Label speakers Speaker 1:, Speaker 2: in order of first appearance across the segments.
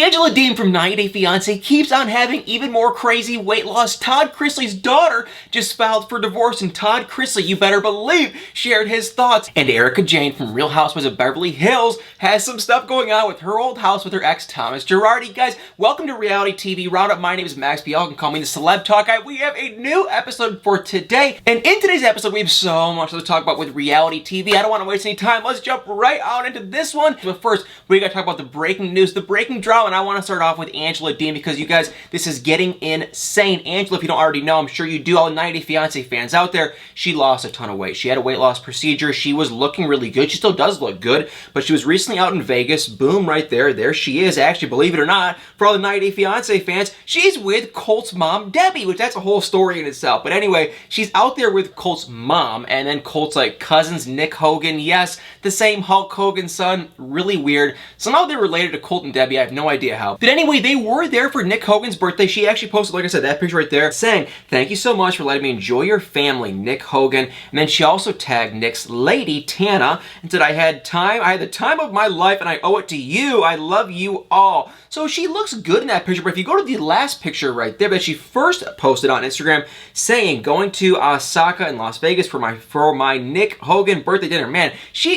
Speaker 1: Angela Deem from 90 Day Fiance keeps on having even more crazy weight loss. Todd Chrisley's daughter just filed for divorce, and Todd Chrisley, you better believe, shared his thoughts. And Erika Jayne from Real Housewives of Beverly Hills has some stuff going on with her old house with her ex Thomas Girardi. Guys, welcome to reality TV Roundup. My name is Max, but y'all can call me the Celeb Talk Guy. We have a new episode for today, and in today's episode we have so much to talk about with reality TV. I don't want to waste any time. Let's jump right on into this one. But first, we gotta talk about the breaking news, the breaking drama. And I want to start off with Angela Deem because you guys, this is getting insane. Angela, if you don't already know, I'm sure you do, all 90 Day Fiance fans out there, she lost a ton of weight. She had a weight loss procedure. She was looking really good. She still does look good, but she was recently out in Vegas. Boom, right there. There she is. Actually, believe it or not, for all the 90 Day Fiance fans, she's with Colt's mom, Debbie, which that's a whole story in itself. But anyway, she's out there with Colt's mom, and then Colt's like cousins, Nick Hogan. Yes, the same Hulk Hogan son. Really weird. Somehow they're related to Colt and Debbie. I have no idea how. But anyway, they were there for Nick Hogan's birthday. She actually posted, like I said, that picture right there, saying, "Thank you so much for letting me enjoy your family, Nick Hogan." And then she also tagged Nick's lady, Tana, and said, I had the time of my life, and I owe it to you. I love you all. So she looks good in that picture, but if you go to the last picture right there that she first posted on Instagram, saying, going to Osaka in Las Vegas for my Nick Hogan birthday dinner. Man,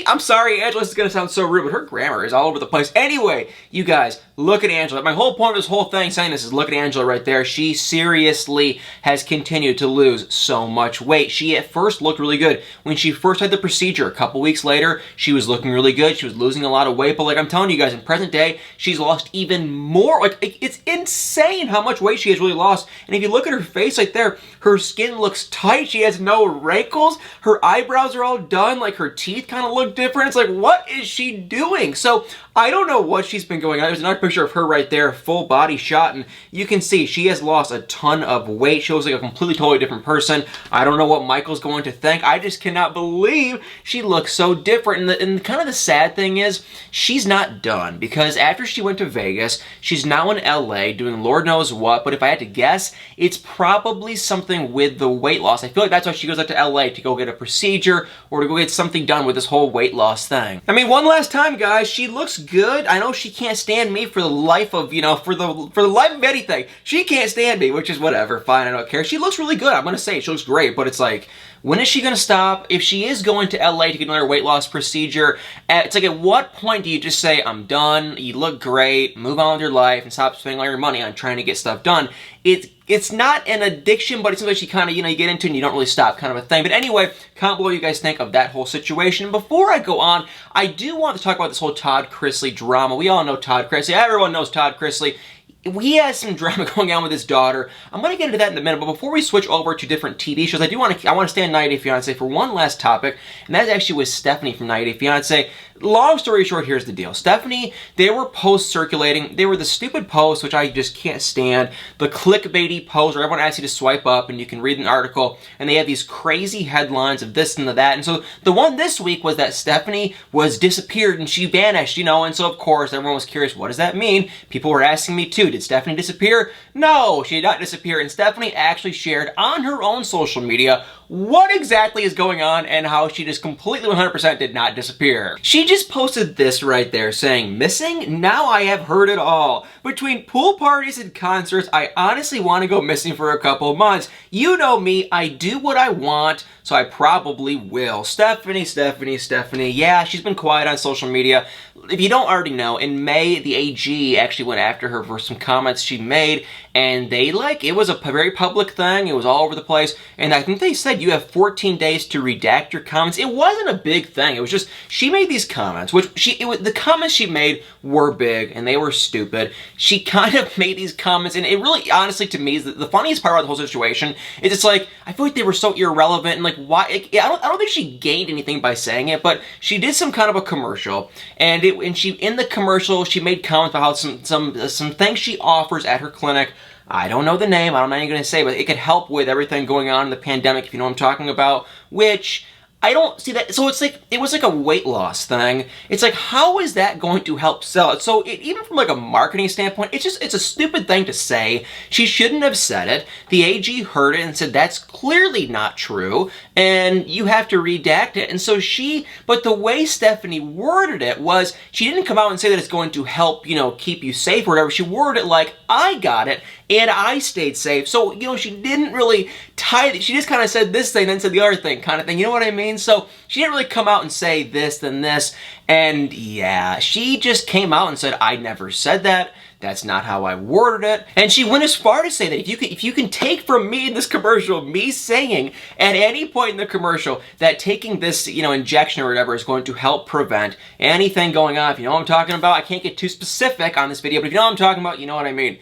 Speaker 1: I'm sorry, Angela, this is gonna sound so rude, but her grammar is all over the place. Anyway, you guys, look at Angela. My whole point of this whole thing saying this is look at Angela right there. She seriously has continued to lose so much weight. She at first looked really good. When she first had the procedure, a couple weeks later, she was looking really good. She was losing a lot of weight, but like I'm telling you guys, in present day, she's lost even more. Like, it's insane how much weight she has really lost. And if you look at her face right there, her skin looks tight. She has no wrinkles. Her eyebrows are all done. Like, her teeth kind of look different. It's like, what is she doing? So I don't know what she's been going on. There's another picture of her right there, full body shot, and you can see she has lost a ton of weight. She looks like a completely, totally different person. I don't know what Michael's going to think. I just cannot believe she looks so different. And kind of the sad thing is, she's not done, because after she went to Vegas, she's now in LA doing Lord knows what, but if I had to guess, it's probably something with the weight loss. I feel like that's why she goes out to LA, to go get a procedure or to go get something done with this whole weight loss thing. I mean, one last time, guys, she looks good. I know she can't stand me for the life of, for the life of anything. She can't stand me, which is whatever. Fine, I don't care. She looks really good. I'm gonna say it. She looks great, but it's like, when is she gonna stop? If she is going to LA to get another weight loss procedure, it's like, at what point do you just say, I'm done, you look great, move on with your life, and stop spending all your money on trying to get stuff done? It's not an addiction, but it's something she kind of, you get into and you don't really stop, kind of a thing. But anyway, comment below what you guys think of that whole situation. Before I go on, I do want to talk about this whole Todd Chrisley drama. We all know Todd Chrisley. Everyone knows Todd Chrisley. He has some drama going on with his daughter. I'm going to get into that in a minute, but before we switch over to different TV shows, I want to stay on 90 Day Fiance for one last topic, and that's actually with Stephanie from 90 Day Fiance. Long story short, here's the deal. Stephanie, there were posts circulating. They were the stupid posts, which I just can't stand. The clickbaity posts where everyone asks you to swipe up and you can read an article, and they have these crazy headlines of this and of that. And so the one this week was that Stephanie was disappeared and she vanished, and so of course everyone was curious, what does that mean? People were asking me too, did Stephanie disappear? No, she did not disappear, and Stephanie actually shared on her own social media what exactly is going on and how she just completely 100% did not disappear. She just posted this right there saying, "Missing? Now I have heard it all. Between pool parties and concerts, I honestly want to go missing for a couple months. You know me, I do what I want, so I probably will." Stephanie. Yeah, she's been quiet on social media. If you don't already know, in May, the AG actually went after her for some comments she made, and it was a very public thing. It was all over the place, and I think they said you have 14 days to redact your comments. It wasn't a big thing. It was just, she made these comments, the comments she made were big, and they were stupid. She kind of made these comments, and it really, honestly, to me, is the funniest part about the whole situation is it's like, I feel like they were so irrelevant, and like, why, I don't think she gained anything by saying it, but she did some kind of a commercial, and in the commercial, she made comments about how some things she offers at her clinic. I don't know the name, I'm not even going to say, but it could help with everything going on in the pandemic, if you know what I'm talking about, which I don't see that. So it's like, it was like a weight loss thing. It's like, how is that going to help sell it? So even from like a marketing standpoint, it's a stupid thing to say. She shouldn't have said it. The AG heard it and said, that's clearly not true, and you have to redact it. And so but the way Stephanie worded it was, she didn't come out and say that it's going to help, keep you safe or whatever. She worded it like, I got it, and I stayed safe. So, she didn't really tie it. She just kind of said this thing, then said the other thing kind of thing. You know what I mean? So she didn't really come out and say this, then this. And yeah, she just came out and said, I never said that. That's not how I worded it. And she went as far to say that if you can take from me in this commercial, me saying at any point in the commercial that taking this, injection or whatever is going to help prevent anything going on. If you know what I'm talking about, I can't get too specific on this video, but if you know what I'm talking about, you know what I mean.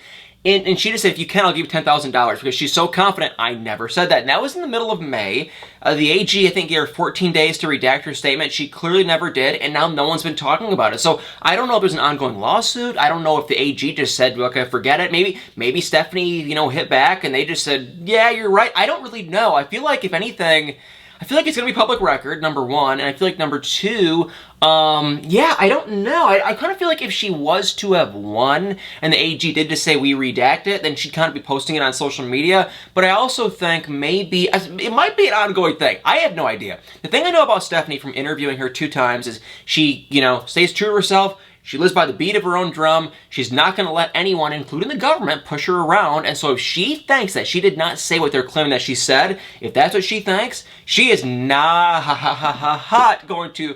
Speaker 1: And she just said, if you can, I'll give you $10,000, because she's so confident. I never said that. And that was in the middle of May. The AG, I think, gave her 14 days to redact her statement. She clearly never did, and now no one's been talking about it. So I don't know if there's an ongoing lawsuit. I don't know if the AG just said, okay, forget it. Maybe Stephanie, hit back, and they just said, yeah, you're right. I don't really know. I feel like, if anything, it's going to be public record, number one, and I feel like number two, yeah, I don't know. I kind of feel like if she was to have won and the AG did just say we redact it, then she'd kind of be posting it on social media. But I also think maybe it might be an ongoing thing. I have no idea. The thing I know about Stephanie from interviewing her 2 times is she, stays true to herself. She lives by the beat of her own drum. She's not going to let anyone, including the government, push her around. And so if she thinks that she did not say what they're claiming that she said, if that's what she thinks, she is not going to,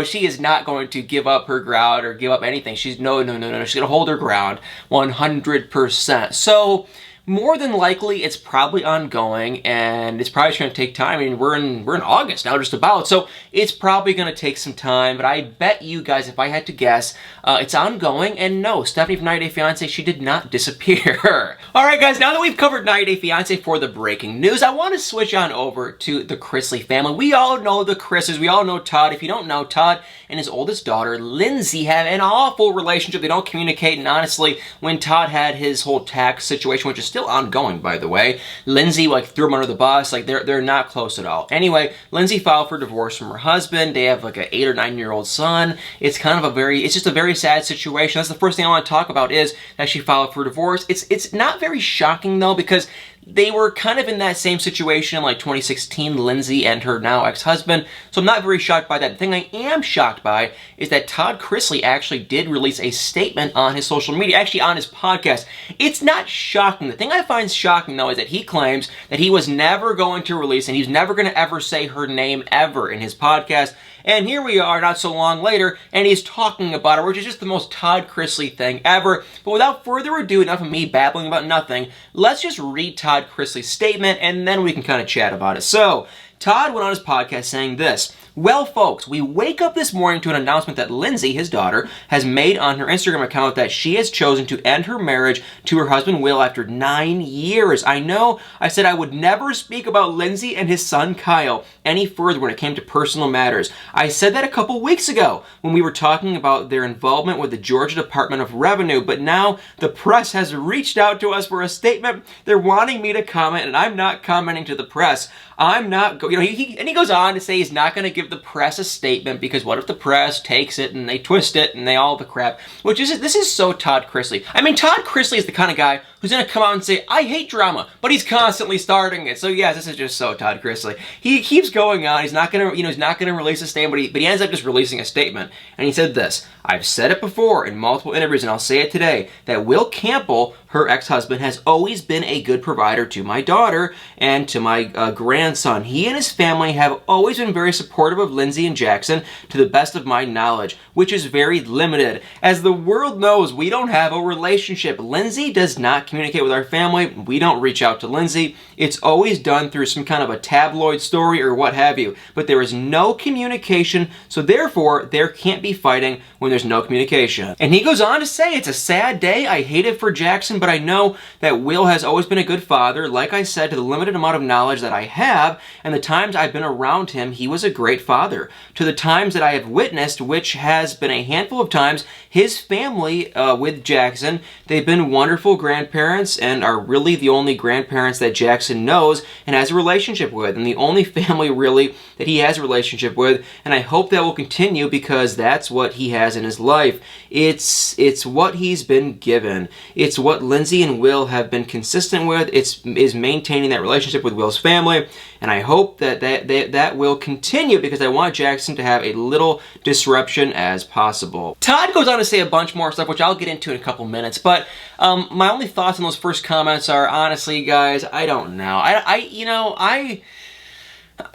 Speaker 1: she is not going to give up her ground or give up anything. She's no. She's going to hold her ground 100%. So more than likely, it's probably ongoing, and it's probably going to take time. I mean, we're in August now, just about, so it's probably going to take some time. But I bet you guys, if I had to guess, it's ongoing. And no, Stephanie from 90 Day Fiance, she did not disappear. All right, guys, now that we've covered 90 Day Fiance for the breaking news, I want to switch on over to the Chrisley family. We all know the Chris's. We all know Todd. If you don't know, Todd and his oldest daughter, Lindsay, have an awful relationship. They don't communicate, and honestly, when Todd had his whole tax situation, which is still ongoing, by the way, Lindsay threw him under the bus. They're not close at all. Anyway, Lindsay filed for divorce from her husband. They have an 8 or 9-year-old son. It's kind of it's just a very sad situation. That's the first thing I want to talk about, is that she filed for divorce. It's not very shocking though, because they were kind of in that same situation in 2016, Lindsay and her now ex-husband, so I'm not very shocked by that. The thing I am shocked by is that Todd Chrisley actually did release a statement on his social media, actually on his podcast. It's not shocking. The thing I find shocking, though, is that he claims that he was never going to release, and he's never going to ever say her name ever in his podcast. And here we are, not so long later, and he's talking about her, which is just the most Todd Chrisley thing ever. But without further ado, enough of me babbling about nothing, let's just read Todd Chrisley's statement, and then we can kind of chat about it. So, Todd went on his podcast saying this: well, folks, we wake up this morning to an announcement that Lindsay, his daughter, has made on her Instagram account that she has chosen to end her marriage to her husband Will after 9 years. I know I said I would never speak about Lindsay and his son Kyle any further when it came to personal matters. I said that a couple weeks ago when we were talking about their involvement with the Georgia Department of Revenue, but now the press has reached out to us for a statement. They're wanting me to comment, and I'm not commenting to the press. I'm not, he goes on to say he's not going to give the press a statement, because what if the press takes it and they twist it and they all the crap, this is so Todd Chrisley. I mean, Todd Chrisley is the kind of guy who's going to come out and say, I hate drama, but he's constantly starting it. So yes, this is just so Todd Chrisley. He keeps going on. He's not going to, he's not going to release a statement, but he ends up just releasing a statement. And he said this: I've said it before in multiple interviews, and I'll say it today, that Will Campbell, her ex-husband, has always been a good provider to my daughter and to my grandson. He and his family have always been very supportive of Lindsay and Jackson, to the best of my knowledge, which is very limited. As the world knows, we don't have a relationship. Lindsay does not communicate with our family. We don't reach out to Lindsay. It's always done through some kind of a tabloid story or what have you. But there is no communication, so therefore there can't be fighting when there's no communication. And he goes on to say, it's a sad day. I hate it for Jackson, but I know that Will has always been a good father. Like I said, to the limited amount of knowledge that I have, and the times I've been around him, he was a great father. To the times that I have witnessed, which has been a handful of times, his family with Jackson, they've been wonderful grandparents grandparents and are really the only grandparents that Jackson knows and has a relationship with, and the only family really that he has a relationship with, and I hope that will continue because that's what he has in his life. It's what he's been given. It's what Lindsay and Will have been consistent with. Is maintaining that relationship with Will's family, and I hope that will continue because I want Jackson to have a little disruption as possible. Todd goes on to say a bunch more stuff, which I'll get into in a couple minutes, but my only thoughts on those first comments are, honestly, guys, I don't know.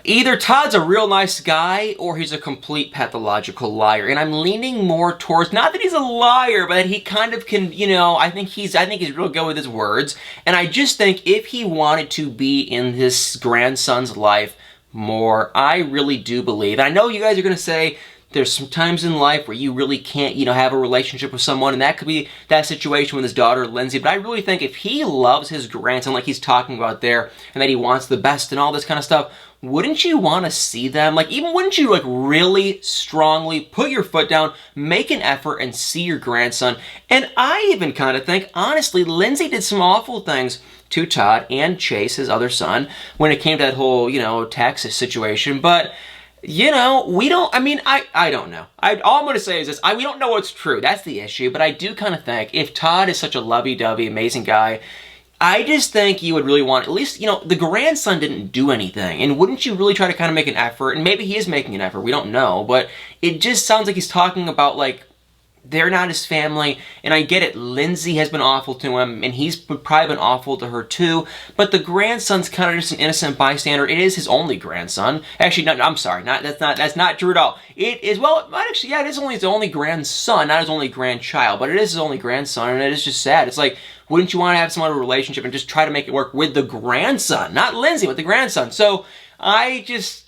Speaker 1: Either Todd's a real nice guy or he's a complete pathological liar, and I'm leaning more towards, not that he's a liar, but that he kind of can, I think he's real good with his words, and I just think if he wanted to be in his grandson's life more, I really do believe, and I know you guys are going to say, there's some times in life where you really can't, have a relationship with someone, and that could be that situation with his daughter, Lindsay, but I really think if he loves his grandson like he's talking about there, and that he wants the best and all this kind of stuff, wouldn't you want to see them? Wouldn't you, really strongly put your foot down, make an effort, and see your grandson? And I even kind of think, honestly, Lindsay did some awful things to Todd and Chase, his other son, when it came to that whole, Texas situation, but we don't, I don't know. All I'm going to say is this, we don't know what's true. That's the issue, but I do kind of think if Todd is such a lovey-dovey, amazing guy, I just think you would really want, at least, the grandson didn't do anything, and wouldn't you really try to kind of make an effort, and maybe he is making an effort, we don't know, but it just sounds like he's talking about, they're not his family, and I get it, Lindsay has been awful to him, and he's probably been awful to her too, but the grandson's kind of just an innocent bystander. It is his only grandson. Actually, no, I'm sorry, that's not true at all. It is, well, actually, yeah, it is only his only grandson, not his only grandchild, but it is his only grandson, and it is just sad. It's like, wouldn't you want to have some other relationship and just try to make it work with the grandson? Not Lindsay, but the grandson. So, do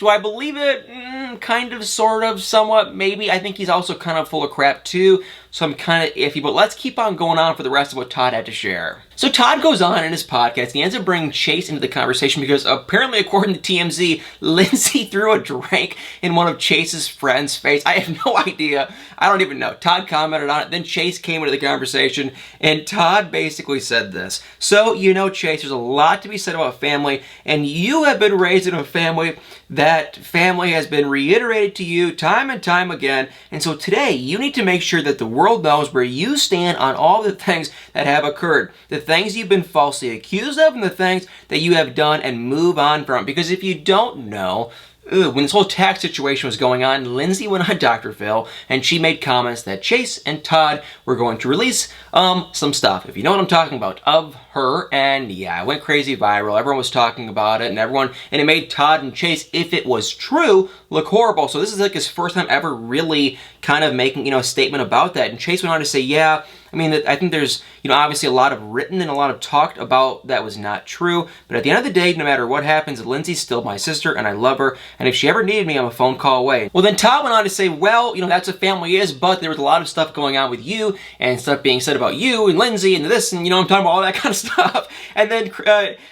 Speaker 1: I believe it? Kind of, sort of, somewhat, maybe. I think he's also kind of full of crap too, so I'm kind of iffy, but let's keep on going on for the rest of what Todd had to share. So Todd goes on in his podcast, and he ends up bringing Chase into the conversation because apparently, according to TMZ, Lindsay threw a drink in one of Chase's friends' face. I have no idea. I don't even know. Todd commented on it, then Chase came into the conversation, and Todd basically said this. So, Chase, there's a lot to be said about family, and you have been raised in a family. That family has been reiterated to you time and time again, and so today, you need to make sure that the world knows where you stand on all the things that have occurred, the things you've been falsely accused of, and the things that you have done, and move on from. Because if you don't know, when this whole tax situation was going on, Lindsay went on Dr. Phil, and she made comments that Chase and Todd were going to release some stuff, if you know what I'm talking about, of her, and yeah, it went crazy viral. Everyone was talking about it, and it made Todd and Chase, if it was true, look horrible. So this is his first time ever really kind of making, a statement about that, and Chase went on to say, yeah, I think there's, obviously a lot of written and a lot of talked about that was not true, but at the end of the day, no matter what happens, Lindsay's still my sister, and I love her, and if she ever needed me, I'm a phone call away. Well, then Todd went on to say, well, that's what family is, but there was a lot of stuff going on with you, and stuff being said about you, and Lindsay, and this, and, I'm talking about all that kind of stuff, and then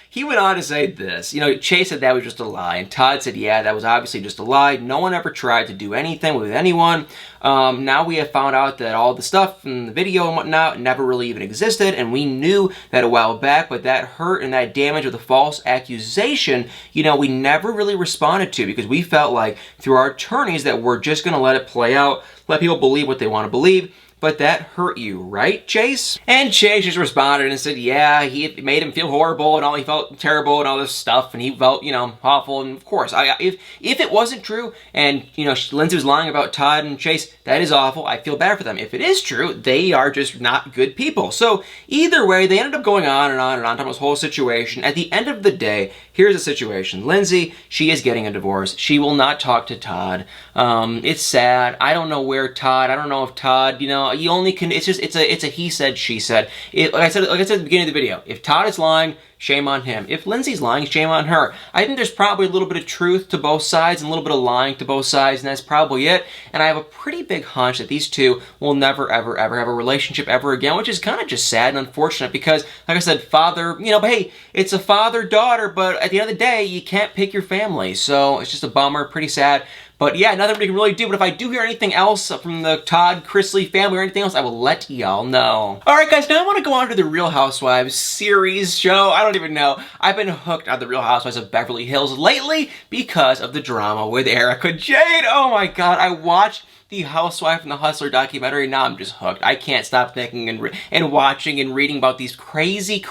Speaker 1: he went on to say this, Chase said that was just a lie, and Todd said, yeah, that was obviously just a lie, no one ever tried to do anything with anyone. Now we have found out that all the stuff in the video and whatnot never really even existed, and we knew that a while back, but that hurt and that damage of the false accusation, we never really responded to because we felt like through our attorneys that we're just going to let it play out, let people believe what they want to believe. But that hurt you, right, Chase? And Chase just responded and said, yeah, it made him feel horrible and all, he felt terrible and all this stuff, and he felt, awful. And of course, if it wasn't true, and, Lindsay was lying about Todd and Chase, that is awful. I feel bad for them. If it is true, they are just not good people. So either way, they ended up going on and on and on about this whole situation. At the end of the day, here's the situation. Lindsay, she is getting a divorce. She will not talk to Todd. It's sad. I don't know where Todd, I don't know if Todd, you only can, it's a he said, she said. Like I said at the beginning of the video, if Todd is lying, shame on him. If Lindsay's lying, shame on her. I think there's probably a little bit of truth to both sides and a little bit of lying to both sides, and that's probably it. And I have a pretty big hunch that these two will never, ever, ever have a relationship ever again, which is kind of just sad and unfortunate because, like I said, father, but hey, it's a father-daughter, but at the end of the day, you can't pick your family. So it's just a bummer, pretty sad. But yeah, nothing we can really do. But if I do hear anything else from the Todd Chrisley family or anything else, I will let y'all know. Alright guys, now I want to go on to the Real Housewives series show. I don't even know. I've been hooked on the Real Housewives of Beverly Hills lately because of the drama with Erika Jayne. Oh my god, I watched the Housewife and the Hustler documentary. Now I'm just hooked. I can't stop thinking and watching and reading about these crazy,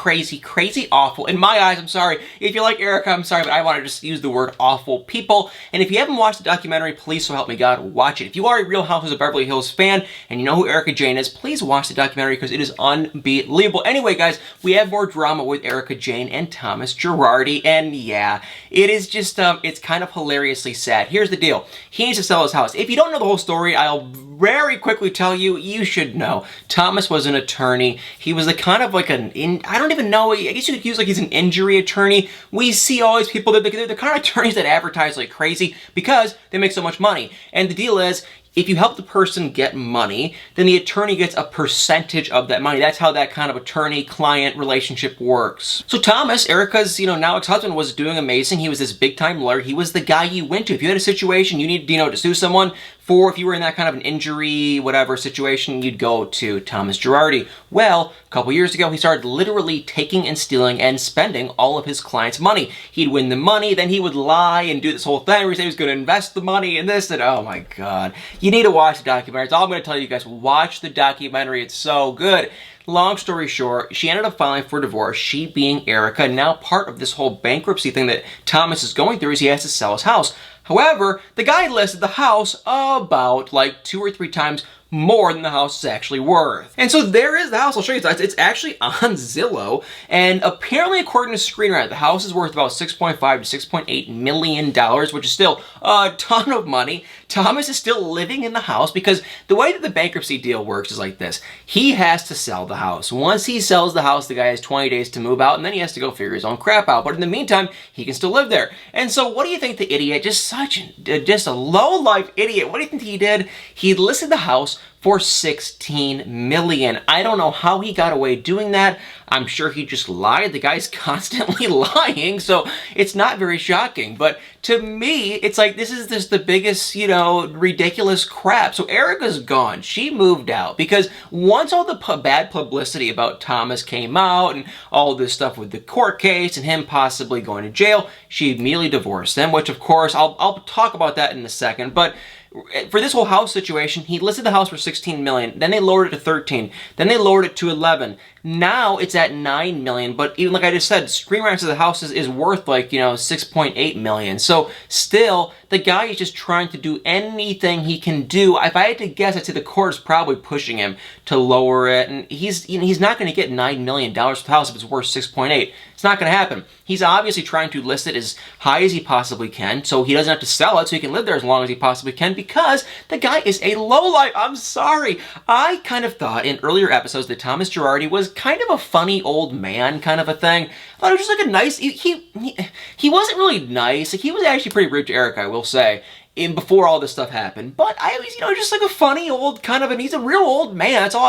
Speaker 1: awful, in my eyes, I'm sorry. If you like Erika, I'm sorry, but I want to just use the word awful people. And if you haven't watched the documentary, please, so help me God, watch it. If you are a Real Housewives of Beverly Hills fan and you know who Erika Jayne is, please watch the documentary because it is unbelievable. Anyway, guys, we have more drama with Erika Jayne and Thomas Girardi, and yeah, it is just, it's kind of hilariously sad. Here's the deal. He needs to sell his house. If you don't know the whole story, I'll very quickly tell you, you should know. Thomas was an attorney. He was the kind of like I don't even know, I guess you could use like he's an injury attorney. We see all these people, they're the kind of attorneys that advertise like crazy because they make so much money. And the deal is, if you help the person get money, then the attorney gets a percentage of that money. That's how that kind of attorney-client relationship works. So Thomas, Erika's, now ex-husband, was doing amazing. He was this big-time lawyer. He was the guy you went to. If you had a situation you needed, to sue someone for, if you were in that kind of an injury, whatever situation, you'd go to Thomas Girardi. Well, a couple years ago, he started literally taking and stealing and spending all of his clients' money. He'd win the money, then he would lie and do this whole thing where he said he was going to invest the money in this, and oh my god. You need to watch the documentary. That's all I'm going to tell you guys. Watch the documentary. It's so good. Long story short, she ended up filing for divorce, she being Erika. Now part of this whole bankruptcy thing that Thomas is going through is he has to sell his house. However, the guy listed the house about like 2 or 3 times more than the house is actually worth. And so there is the house. I'll show you. It's actually on Zillow, and apparently according to Screen Rant, the house is worth about $6.5 to $6.8 million, which is still a ton of money. Thomas is still living in the house because the way that the bankruptcy deal works is like this. He has to sell the house. Once he sells the house, the guy has 20 days to move out, and then he has to go figure his own crap out. But in the meantime, he can still live there. And so what do you think the idiot, just a low-life idiot, what do you think he did? He listed the house for $16 million. I don't know how he got away doing that. I'm sure he just lied. The guy's constantly lying, so it's not very shocking. But to me, it's like, this is just the biggest, ridiculous crap. So Erika's gone. She moved out because once all the bad publicity about Thomas came out and all this stuff with the court case and him possibly going to jail, she immediately divorced him, which of course, I'll talk about that in a second. But for this whole house situation, he listed the house for $16 million, then they lowered it to $13, then they lowered it to $11. Now it's at $9 million, but even like I just said, Screen Rant says the house is worth like, $6.8 million. So still, the guy is just trying to do anything he can do. If I had to guess, I'd say the court is probably pushing him to lower it, and he's not going to get $9 million for the house if it's worth $6.8. It's not going to happen. He's obviously trying to list it as high as he possibly can, so he doesn't have to sell it, so he can live there as long as he possibly can, because the guy is a lowlife. I'm sorry. I kind of thought in earlier episodes that Thomas Girardi was kind of a funny old man kind of a thing. I thought it was just like a nice, he wasn't really nice. Like, he was actually pretty rude to Erika, I will say, before all this stuff happened. But I was, just like a funny old kind of, and he's a real old man. That's all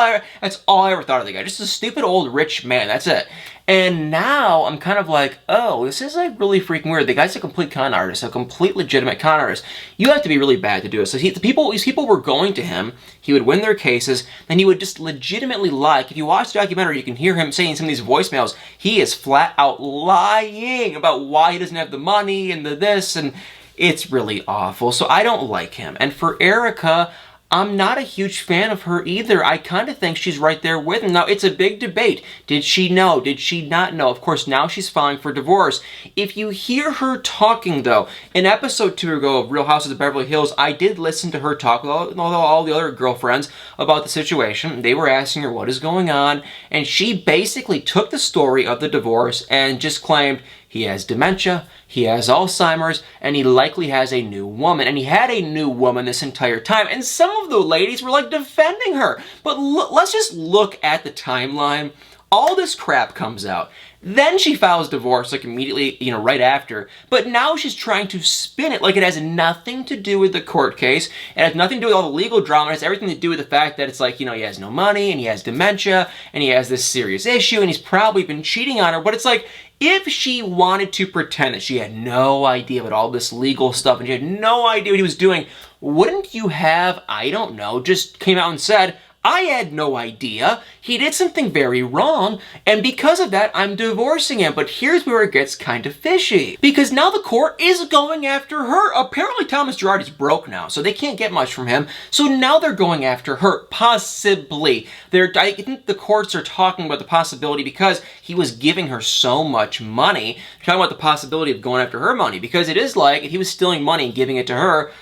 Speaker 1: I ever thought of the guy. Just a stupid old rich man. That's it. And now I'm kind of like, oh, this is like really freaking weird. The guy's a complete con artist, a complete legitimate con artist. You have to be really bad to do it. So these people were going to him. He would win their cases, then he would just legitimately lie. If you watch the documentary, you can hear him saying some of these voicemails. He is flat out lying about why he doesn't have the money and the this, and it's really awful. So I don't like him. And for Erika, I'm not a huge fan of her either. I kind of think she's right there with him. Now, it's a big debate. Did she know? Did she not know? Of course, now she's filing for divorce. If you hear her talking, though, in episode 2 ago of Real Houses of Beverly Hills, I did listen to her talk with all the other girlfriends about the situation. They were asking her what is going on, and she basically took the story of the divorce and just claimed he has dementia, he has Alzheimer's, and he likely has a new woman. And he had a new woman this entire time. And some of the ladies were like defending her. But let's just look at the timeline. All this crap comes out. Then she files divorce, like, immediately, right after. But now she's trying to spin it like it has nothing to do with the court case. It has nothing to do with all the legal drama. It has everything to do with the fact that it's like, he has no money, and he has dementia, and he has this serious issue, and he's probably been cheating on her. But it's like, if she wanted to pretend that she had no idea about all this legal stuff, and she had no idea what he was doing, wouldn't you have, I don't know, just came out and said, I had no idea. He did something very wrong, and because of that, I'm divorcing him. But here's where it gets kind of fishy. Because now the court is going after her. Apparently Thomas Girardi's broke now, so they can't get much from him. So now they're going after her, possibly. I think the courts are talking about the possibility, because he was giving her so much money, talking about the possibility of going after her money. Because it is like, if he was stealing money and giving it to her,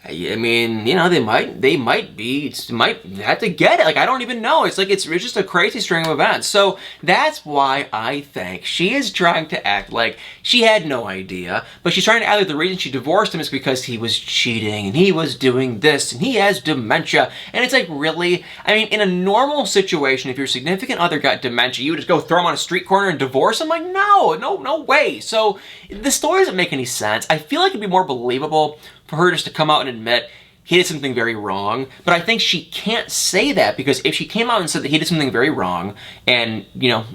Speaker 1: I mean, they might have to get it. Like, I don't even know. It's like, it's just a crazy string of events. So that's why I think she is trying to act like she had no idea, but she's trying to act like the reason she divorced him is because he was cheating and he was doing this and he has dementia. And it's like, really? I mean, in a normal situation, if your significant other got dementia, you would just go throw him on a street corner and divorce him? Like, no way. So the story doesn't make any sense. I feel like it'd be more believable for her just to come out and admit he did something very wrong. But I think she can't say that, because if she came out and said that he did something very wrong and,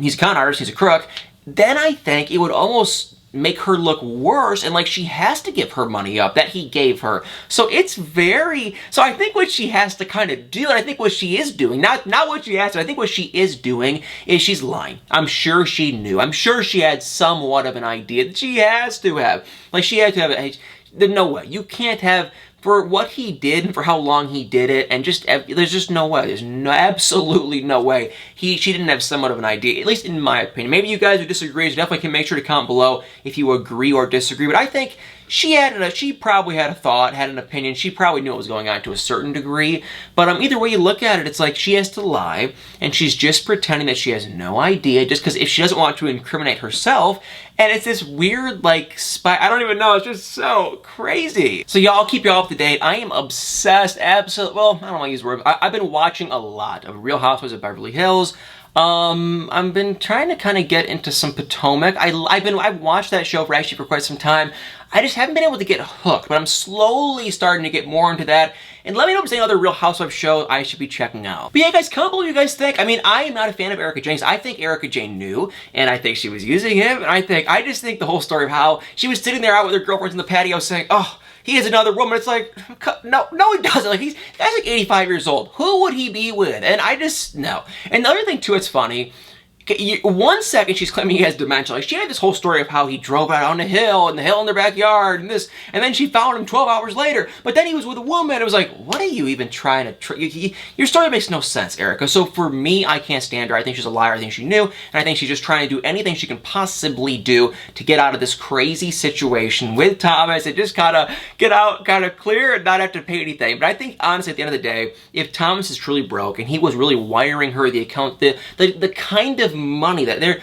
Speaker 1: he's a con artist, he's a crook, then I think it would almost make her look worse, and like she has to give her money up that he gave her. So so I think what she has to kind of do, and I think what she is doing, not what she has to, I think what she is doing is she's lying. I'm sure she knew. I'm sure she had somewhat of an idea that she has to have. Like, she had to have no way. You can't have, for what he did and for how long he did it, and there's just no way. There's absolutely no way she didn't have somewhat of an idea, at least in my opinion. Maybe you guys who disagree, so definitely can make sure to comment below if you agree or disagree, but I think she probably had a thought, had an opinion. She probably knew what was going on to a certain degree. But either way you look at it, it's like she has to lie, and she's just pretending that she has no idea, just because if she doesn't want to incriminate herself. And it's this weird, like, I don't even know. It's just so crazy. So y'all, keep y'all up to date. I am obsessed, absolutely. Well, I don't want to use the word. I've been watching a lot of Real Housewives of Beverly Hills. I've been trying to kind of get into some Potomac. I've watched that show for quite some time. I just haven't been able to get hooked, but I'm slowly starting to get more into that. And let me know if there's any other Real Housewives show I should be checking out. But yeah, guys, comment below what you guys think. I mean, I am not a fan of Erika Jayne. I think Erika Jayne knew, and I think she was using him, and I just think the whole story of how she was sitting there out with her girlfriends in the patio saying, oh, he is another woman. It's like, no, he doesn't. Like, the guy's like 85 years old. Who would he be with? And I just, no. And the other thing, too, it's funny. 1 second she's claiming he has dementia. Like, she had this whole story of how he drove out on the hill in their backyard and this, and then she found him 12 hours later. But then he was with a woman. It was like, what are you even trying to? Your story makes no sense, Erika. So for me, I can't stand her. I think she's a liar. I think she knew, and I think she's just trying to do anything she can possibly do to get out of this crazy situation with Thomas and just kind of get out, kind of clear and not have to pay anything. But I think honestly, at the end of the day, if Thomas is truly broke and he was really wiring her the account, the kind of money that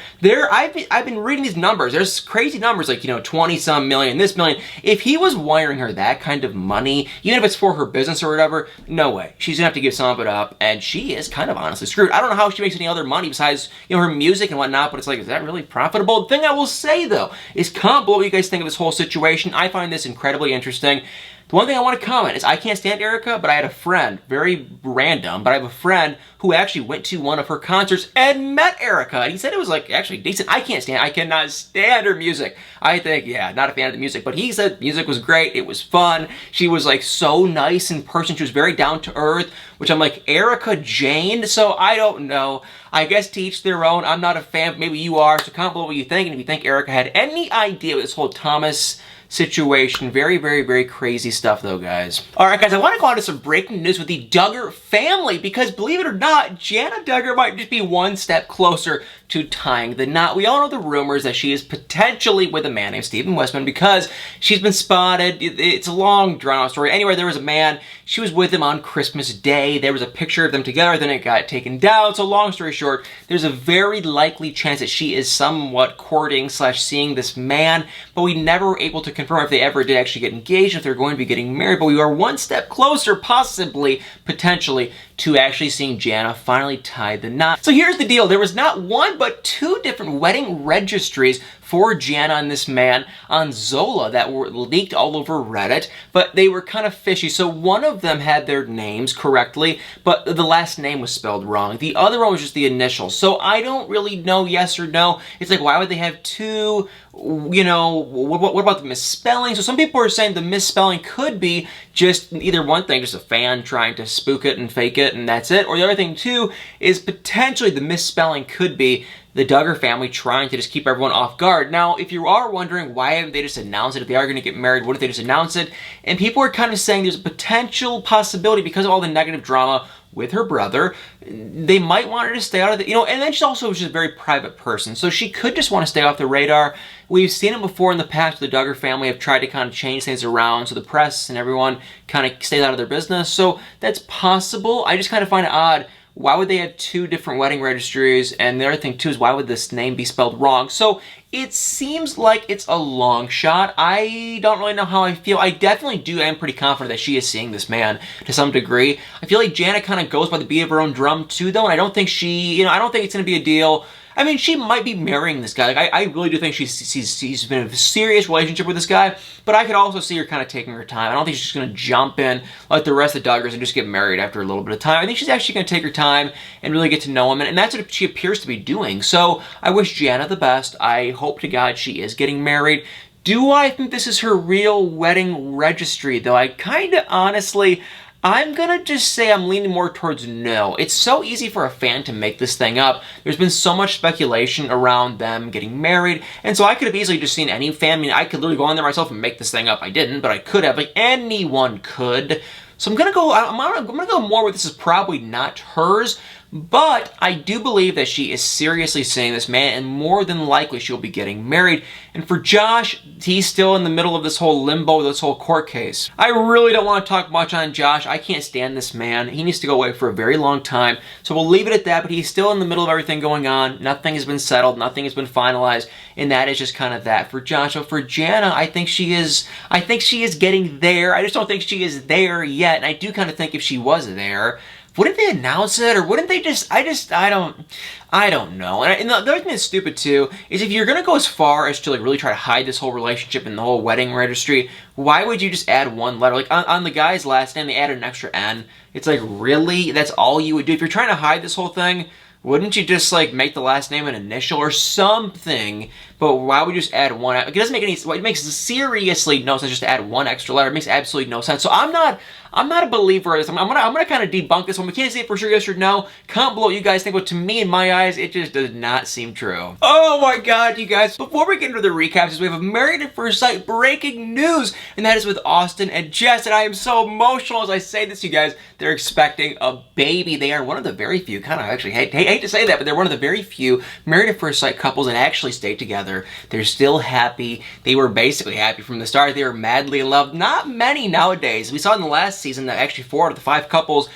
Speaker 1: I've been reading these numbers. There's crazy numbers like 20-some million, this million. If he was wiring her that kind of money, even if it's for her business or whatever, no way. She's gonna have to give some of it up, and she is kind of honestly screwed. I don't know how she makes any other money besides her music and whatnot, but it's like, is that really profitable? The thing I will say though is comment below what you guys think of this whole situation. I find this incredibly interesting. The one thing I want to comment is I can't stand Erika, but I had a friend, very random, but I have a friend who actually went to one of her concerts and met Erika. And he said it was like actually decent. I cannot stand her music. I think, yeah, not a fan of the music, but he said music was great. It was fun. She was like so nice in person. She was very down to earth, which I'm like, Erika Jayne? So I don't know. I guess to each their own. I'm not a fan, but maybe you are. So comment below what you think. And if you think Erika had any idea what this whole Thomas situation. Very, very, very crazy stuff though, guys. Alright guys, I want to go on to some breaking news with the Duggar family, because believe it or not, Jana Duggar might just be one step closer to tying the knot. We all know the rumors that she is potentially with a man named Stephen Westman because she's been spotted. It's a long drawn out story. Anyway, there was a man, she was with him on Christmas Day. There was a picture of them together, then it got taken down. So long story short, there's a very likely chance that she is somewhat courting / seeing this man, but we never were able to confirm if they ever did actually get engaged, if they're going to be getting married, but we are one step closer, possibly, potentially, to actually seeing Jana finally tie the knot. So here's the deal. There was not one but two different wedding registries for Jana and this man on Zola that were leaked all over Reddit, but they were kind of fishy. So one of them had their names correctly, but the last name was spelled wrong. The other one was just the initials. So I don't really know yes or no. It's like, why would they have two? You know, what about the misspelling? So some people are saying the misspelling could be just either one thing, just a fan trying to spook it and fake it, and that's it. Or the other thing too is potentially the misspelling could be the Duggar family trying to just keep everyone off guard. Now, if you are wondering why haven't they just announced it, if they are going to get married, what if they just announce it? And people are kind of saying there's a potential possibility because of all the negative drama with her brother, they might want her to stay out of the, and then she's also just a very private person, so she could just want to stay off the radar. We've seen it before in the past. The Duggar family have tried to kind of change things around so the press and everyone kind of stays out of their business, so that's possible. I just kind of find it odd. Why would they have two different wedding registries? And the other thing too is, why would this name be spelled wrong? So it seems like it's a long shot. I don't really know how I feel. I definitely am pretty confident that she is seeing this man to some degree. I feel like Jana kind of goes by the beat of her own drum too, though, and I don't think I don't think it's going to be a deal. I mean, she might be marrying this guy. Like, I really do think she's been in a serious relationship with this guy, but I could also see her kind of taking her time. I don't think she's just going to jump in like the rest of the Duggars and just get married after a little bit of time. I think she's actually going to take her time and really get to know him, and that's what she appears to be doing. So I wish Jana the best. I hope to God she is getting married. Do I think this is her real wedding registry, though? I kind of honestly... I'm gonna just say I'm leaning more towards no. It's so easy for a fan to make this thing up. There's been so much speculation around them getting married, and so I could have easily just seen any fan. I mean, I could literally go on there myself and make this thing up. I didn't, but I could have. Like, anyone could. So I'm gonna go more with this is probably not hers, but I do believe that she is seriously seeing this man, and more than likely she'll be getting married. And for Josh, he's still in the middle of this whole limbo, this whole court case. I really don't want to talk much on Josh. I can't stand this man. He needs to go away for a very long time. So we'll leave it at that, but he's still in the middle of everything going on. Nothing has been settled. Nothing has been finalized. And that is just kind of that for Josh. So for Jana, I think she is getting there. I just don't think she is there yet. And I do kind of think if she was there, wouldn't they announce it, or wouldn't they just, I don't know. And the other thing that's stupid too, is if you're gonna go as far as to like really try to hide this whole relationship in the whole wedding registry, why would you just add one letter? Like on the guy's last name, they added an extra N. It's like, really? That's all you would do? If you're trying to hide this whole thing, wouldn't you just like make the last name an initial or something? But why would you just add one? It doesn't make any, it makes seriously no sense just to add one extra letter. It makes absolutely no sense. So I'm not a believer of this. I'm gonna kind of debunk this one. We can't say it for sure, yes or no. Comment below what you guys think, but to me, in my eyes, it just does not seem true. Oh my God, you guys. Before we get into the recaps, we have a Married at First Sight breaking news, and that is with Austin and Jess, and I am so emotional as I say this, you guys. They're expecting a baby. They are one of the very few, kind of actually hate to say that, but they're one of the very few Married at First Sight couples that actually stay together. They're still happy. They were basically happy from the start. They were madly in love. Not many nowadays. We saw in the last season that actually 4 out of the 5 couples,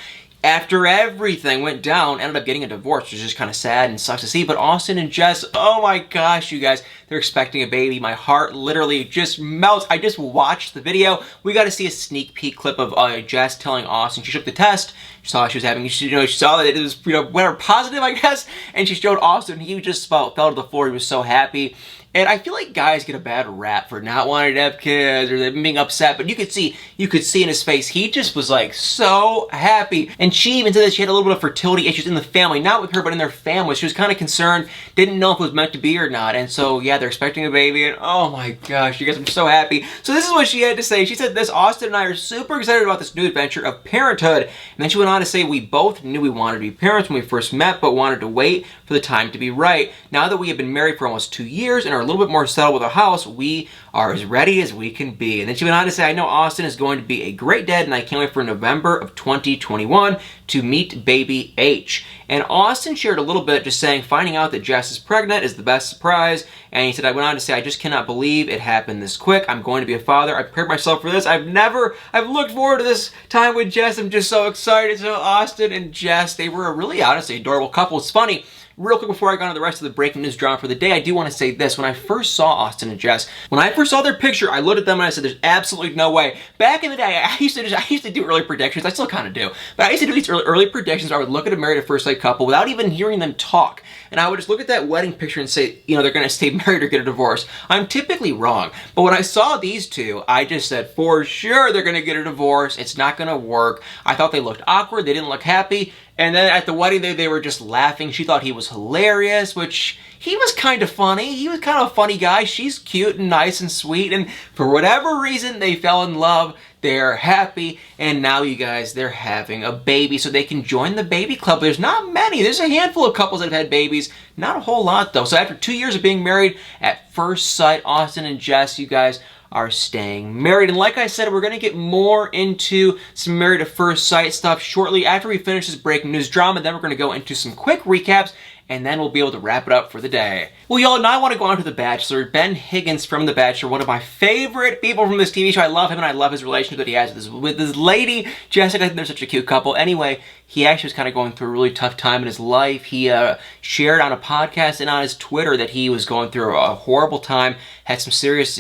Speaker 1: after everything went down, ended up getting a divorce, which is just kind of sad and sucks to see. But Austin and Jess, oh my gosh, you guys, they're expecting a baby. My heart literally just melts. I just watched the video. We got to see a sneak peek clip of Jess telling Austin she took the test. She saw she was having, she saw that it was, whatever, positive, I guess. And she showed Austin. He just fell to the floor. He was so happy. And I feel like guys get a bad rap for not wanting to have kids or them being upset, but you could see in his face, he just was like so happy. And she even said that she had a little bit of fertility issues in the family, not with her, but in their family. She was kind of concerned, didn't know if it was meant to be or not. And so, yeah, they're expecting a baby, and oh my gosh, you guys, I'm so happy. So this is what she had to say. She said this: Austin and I are super excited about this new adventure of parenthood. And then she went on to say, we both knew we wanted to be parents when we first met, but wanted to wait for the time to be right. Now that we have been married for almost 2 years and are a little bit more settled with our house, we are as ready as we can be. And then she went on to say, I know Austin is going to be a great dad, and I can't wait for November of 2021 to meet baby H. And Austin shared a little bit, just saying, finding out that Jess is pregnant is the best surprise. And he said, I went on to say, I just cannot believe it happened this quick. I'm going to be a father. I prepared myself for this. I've looked forward to this time with Jess. I'm just so excited. So Austin and Jess, they were a really honestly adorable couple. It's funny, real quick before I go on to the rest of the breaking news drama for the day, I do want to say this. When I first saw Austin and Jess, when I first saw their picture, I looked at them and I said, there's absolutely no way. Back in the day, I used to do early predictions. I still kind of do. But I used to do these early predictions where I would look at a married at first sight couple without even hearing them talk. And I would just look at that wedding picture and say, you know, they're going to stay married or get a divorce. I'm typically wrong. But when I saw these two, I just said, for sure they're going to get a divorce. It's not going to work. I thought they looked awkward. They didn't look happy. And then at the wedding day, they were just laughing. She thought he was hilarious, which he was kind of funny. He was kind of a funny guy. She's cute and nice and sweet. And for whatever reason, they fell in love. They're happy. And now, you guys, they're having a baby so they can join the baby club. There's not many. There's a handful of couples that have had babies. Not a whole lot, though. So after 2 years of being married at first sight, Austin and Jess, you guys, are staying married. And like I said, we're going to get more into some married at first sight stuff shortly after we finish this breaking news drama. Then we're going to go into some quick recaps, and then we'll be able to wrap it up for the day. Well, y'all, now I want to go on to The Bachelor. Ben Higgins from The Bachelor, one of my favorite people from this TV show. I love him, and I love his relationship that he has with this lady, Jessica. I think they're such a cute couple. Anyway, he actually was kind of going through a really tough time in his life. He shared on a podcast and on his Twitter that he was going through a horrible time, had some serious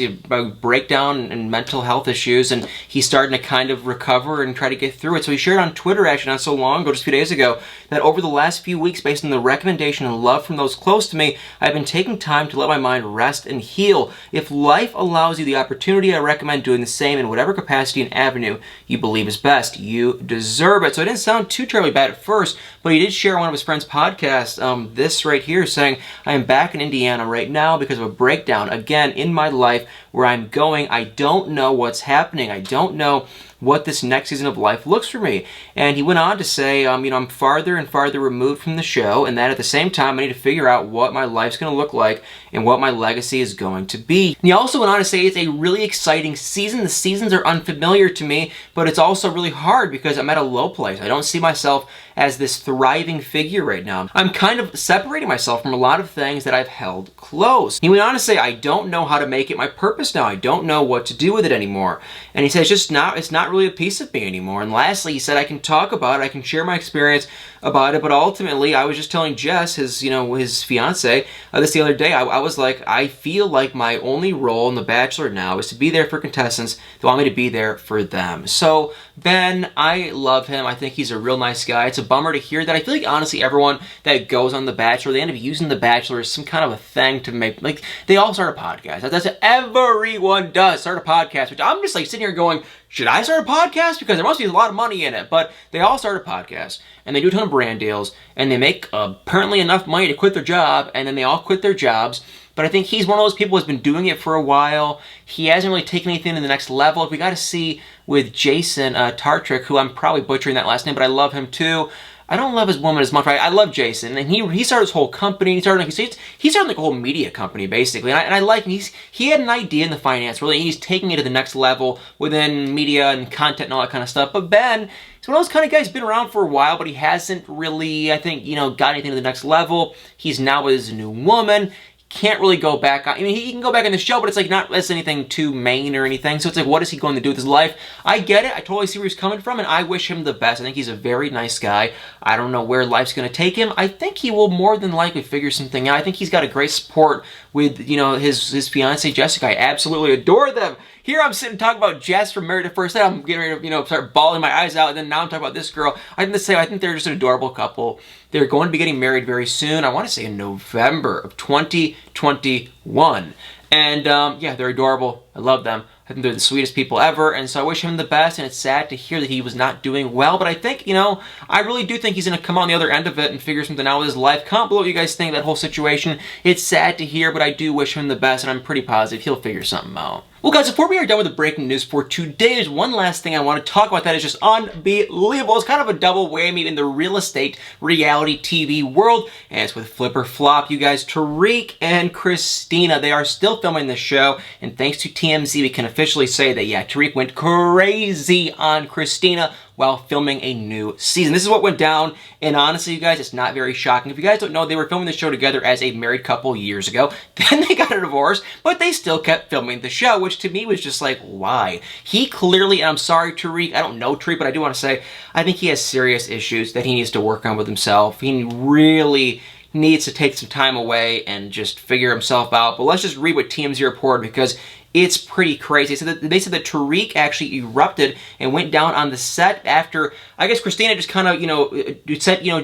Speaker 1: breakdown and mental health issues, and he's starting to kind of recover and try to get through it. So he shared on Twitter, actually not so long ago, just a few days ago, that over the last few weeks, based on the recommendation and love from those close to me, I've been taking time to let my mind rest and heal. If life allows you the opportunity, I recommend doing the same in whatever capacity and avenue you believe is best. You deserve it. So it didn't sound too terribly bad at first, but he did share on one of his friends' podcasts, this right here, saying, I am back in Indiana right now because of a breakdown, again, in my life where I'm going. I don't know what's happening. I don't know what this next season of life looks for me. And he went on to say, you know, I'm farther and farther removed from the show, and that at the same time, I need to figure out what my life's going to look like and what my legacy is going to be. And he also went on to say it's a really exciting season. The seasons are unfamiliar to me, but it's also really hard because I'm at a low place. I don't see myself as this thriving figure right now. I'm kind of separating myself from a lot of things that I've held close. He went on to say, I don't know how to make it my purpose now. I don't know what to do with it anymore. And he said, it's not really a piece of me anymore. And lastly, he said, I can talk about it, I can share my experience about it, but ultimately, I was just telling Jess, his fiance, this the other day, I was like, I feel like my only role in The Bachelor now is to be there for contestants that want me to be there for them. So, Ben, I love him. I think he's a real nice guy. It's a bummer to hear that. I feel like, honestly, everyone that goes on The Bachelor, they end up using The Bachelor as some kind of a thing to make, like, they all start a podcast. That's what everyone does, start a podcast, which I'm just like sitting here going, should I start a podcast? Because there must be a lot of money in it. But they all start a podcast, and they do a ton of brand deals, and they make apparently enough money to quit their job, and then they all quit their jobs. But I think he's one of those people who's been doing it for a while. He hasn't really taken anything to the next level. We got to see with Jason Tartrick, who I'm probably butchering that last name, but I love him too. I don't love his woman as much, right? I love Jason, and he started his whole company. He started like a whole media company, basically. And I like him. He had an idea in the finance world, and he's taking it to the next level within media and content and all that kind of stuff. But Ben, he's one of those kind of guys, been around for a while, but he hasn't really, I think, got anything to the next level. He's now with his new woman. Can't really go back. I mean, he can go back in the show, but it's like not as anything too main or anything. So it's like, what is he going to do with his life? I get it. I totally see where he's coming from, and I wish him the best. I think he's a very nice guy. I don't know where life's going to take him. I think he will more than likely figure something out. I think he's got a great support with, his fiancée, Jessica. I absolutely adore them. Here I'm sitting talking about Jess from Married at First Sight. I'm getting ready to, start bawling my eyes out, and then now I'm talking about this girl. I think they're just an adorable couple. They're going to be getting married very soon. I want to say in November of 2021. And yeah, they're adorable. I love them. I think they're the sweetest people ever, and so I wish him the best, and it's sad to hear that he was not doing well, but I think, I really do think he's going to come on the other end of it and figure something out with his life. Comment below what you guys think of that whole situation. It's sad to hear, but I do wish him the best, and I'm pretty positive he'll figure something out. Well, guys, before we are done with the breaking news for today, there's one last thing I want to talk about that is just unbelievable. It's kind of a double whammy in the real estate reality TV world, and it's with Flip or Flop. You guys, Tariq and Christina, they are still filming the show, and thanks to TMZ, we can officially say that, yeah, Tariq went crazy on Christina while filming a new season. This is what went down, and honestly, you guys, it's not very shocking. If you guys don't know, they were filming the show together as a married couple years ago. Then they got a divorce, but they still kept filming the show, which to me was just like, why? He clearly, and I'm sorry, Tariq, I don't know Tariq, but I do want to say, I think he has serious issues that he needs to work on with himself. He really needs to take some time away and just figure himself out. But let's just read what TMZ reported, because it's pretty crazy. So they said that Tariq actually erupted and went down on the set after, I guess, Christina just kind of,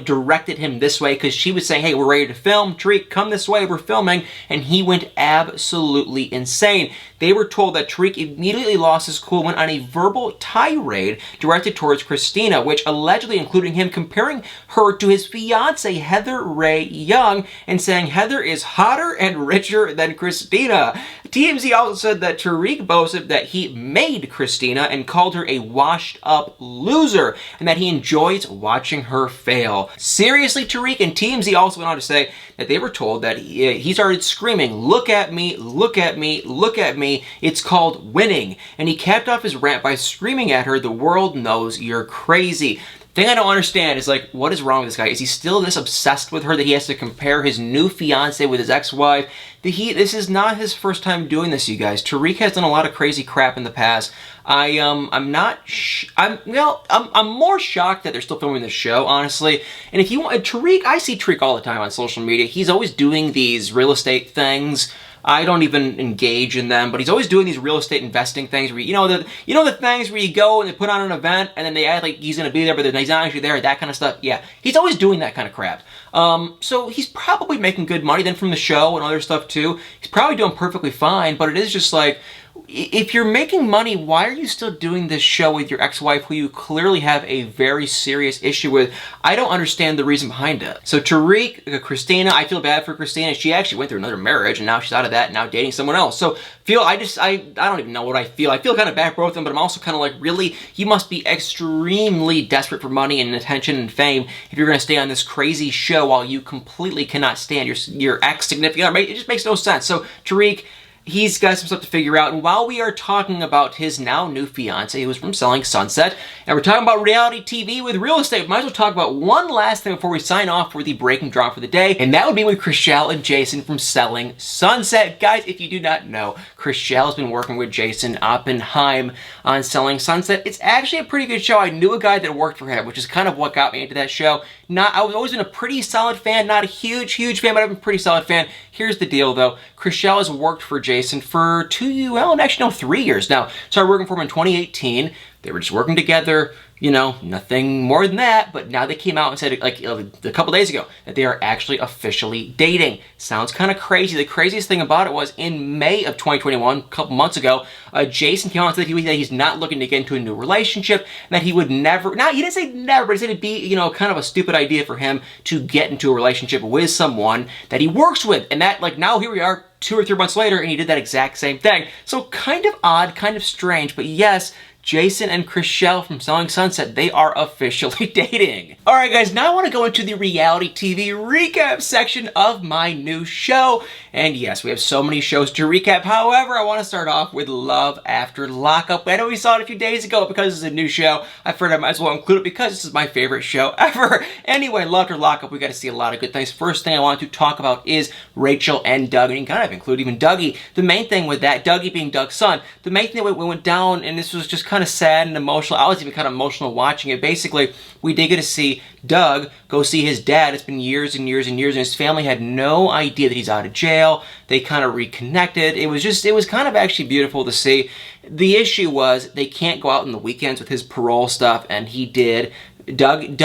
Speaker 1: directed him this way, because she was saying, hey, we're ready to film. Tariq, come this way, we're filming. And he went absolutely insane. They were told that Tariq immediately lost his cool, went on a verbal tirade directed towards Christina, which allegedly including him comparing her to his fiance, Heather Ray Young, and saying Heather is hotter and richer than Christina. TMZ also said that Tariq boasted that he made Christina and called her a washed-up loser, and that he enjoys watching her fail. Seriously, Tariq? And TMZ also went on to say that they were told that he started screaming, look at me, look at me, look at me, it's called winning. And he capped off his rant by screaming at her, the world knows you're crazy. The thing I don't understand is, like, what is wrong with this guy? Is he still this obsessed with her that he has to compare his new fiance with his ex-wife? This is not his first time doing this, you guys. Tariq has done a lot of crazy crap in the past. I'm more shocked that they're still filming this show, honestly. And if you want Tariq, I see Tariq all the time on social media. He's always doing these real estate things. I don't even engage in them, but he's always doing these real estate investing things where, the things where you go and they put on an event and then they act like he's going to be there, but then he's not actually there, that kind of stuff. Yeah, he's always doing that kind of crap. So he's probably making good money then from the show and other stuff too. He's probably doing perfectly fine, but it is just like, if you're making money, why are you still doing this show with your ex-wife who you clearly have a very serious issue with? I don't understand the reason behind it. So Tariq, Christina, I feel bad for Christina. She actually went through another marriage and now she's out of that and now dating someone else. So I don't even know what I feel. I feel kind of bad for both of them, but I'm also kind of like, really? You must be extremely desperate for money and attention and fame if you're going to stay on this crazy show while you completely cannot stand your ex-significant other. It just makes no sense. So Tariq, he's got some stuff to figure out. And while we are talking about his now new fiance, who was from Selling Sunset, and we're talking about reality TV with real estate, we might as well talk about one last thing before we sign off for the breaking drop for the day, and that would be with Chrishell and Jason from Selling Sunset. Guys, if you do not know, Chrishell has been working with Jason Oppenheim on Selling Sunset. It's actually a pretty good show. I knew a guy that worked for him, which is kind of what got me into that show. I've always been a pretty solid fan, not a huge fan, but I've been a pretty solid fan. Here's the deal, though. Chrishell has worked for Jason for 3 years now. Started working for him in 2018. They were just working together, nothing more than that. But now they came out and said, like a couple days ago, that they are actually officially dating. Sounds kind of crazy. The craziest thing about it was in May of 2021, a couple months ago, Jason came out and said that he's not looking to get into a new relationship, and that he would never, he didn't say never, but he said it'd be, kind of a stupid idea for him to get into a relationship with someone that he works with. And that, now here we are, 2 or 3 months later, and he did that exact same thing. So kind of odd, kind of strange, but yes, Jason and Chrishell from Selling Sunset, they are officially dating. Alright guys, now I want to go into the reality TV recap section of my new show. And yes, we have so many shows to recap. However, I want to start off with Love After Lockup. I know we saw it a few days ago, because it's a new show. I figured I might as well include it because this is my favorite show ever. Anyway, Love After Lockup, we got to see a lot of good things. First thing I want to talk about is Rachel and Doug, and you can kind of include even Dougie. The main thing with that, Dougie being Doug's son, the main thing that we went down, and this was just kind of sad and emotional. I was even kind of emotional watching it. Basically, we did get to see Doug go see his dad. It's been years and years and years, and his family had no idea that he's out of jail. They kind of reconnected. It was kind of actually beautiful to see. The issue was they can't go out on the weekends with his parole stuff, and he did. Doug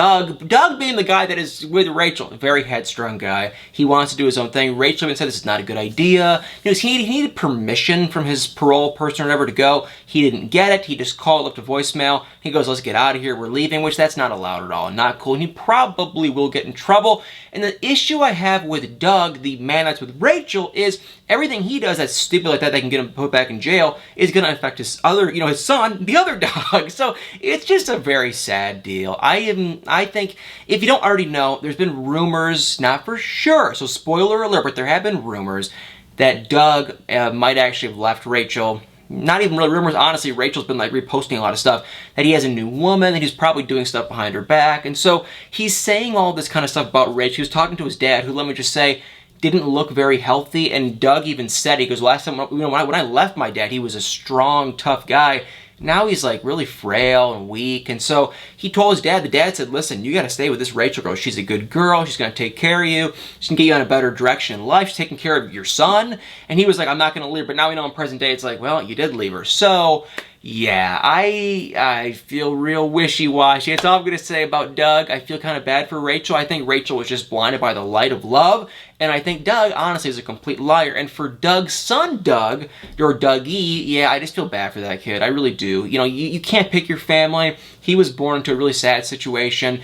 Speaker 1: being the guy that is with Rachel, a very headstrong guy. He wants to do his own thing. Rachel even said this is not a good idea. He needed permission from his parole person or whatever to go. He didn't get it. He just called, left a voicemail. He goes, let's get out of here. We're leaving, which that's not allowed at all. Not cool. And he probably will get in trouble. And the issue I have with Doug, the man that's with Rachel, is everything he does that's stupid like that can get him put back in jail is going to affect his other, his son, the other dog. So it's just a very sad deal. I think, if you don't already know, there's been rumors, not for sure, so spoiler alert, but there have been rumors that Doug might actually have left Rachel. Not even really rumors, honestly. Rachel's been reposting a lot of stuff, that he has a new woman, that he's probably doing stuff behind her back. And so he's saying all this kind of stuff about Rachel. He was talking to his dad, who, let me just say, didn't look very healthy. And Doug even said, he goes, last time, when I left my dad, he was a strong, tough guy. now he's like really frail and weak. And so he told his dad, the dad said, listen, you got to stay with this Rachel girl. She's a good girl. She's going to take care of you. She's going to get you on a better direction in life. She's taking care of your son. And he was like, I'm not going to leave her. But now we know in present day, it's like, well, you did leave her. So yeah, I feel real wishy-washy. That's all I'm going to say about Doug. I feel kind of bad for Rachel. I think Rachel was just blinded by the light of love. And I think Doug, honestly, is a complete liar. And for Doug's son, Doug, or Dougie, yeah, I just feel bad for that kid. I really do. You know, you can't pick your family. He was born into a really sad situation.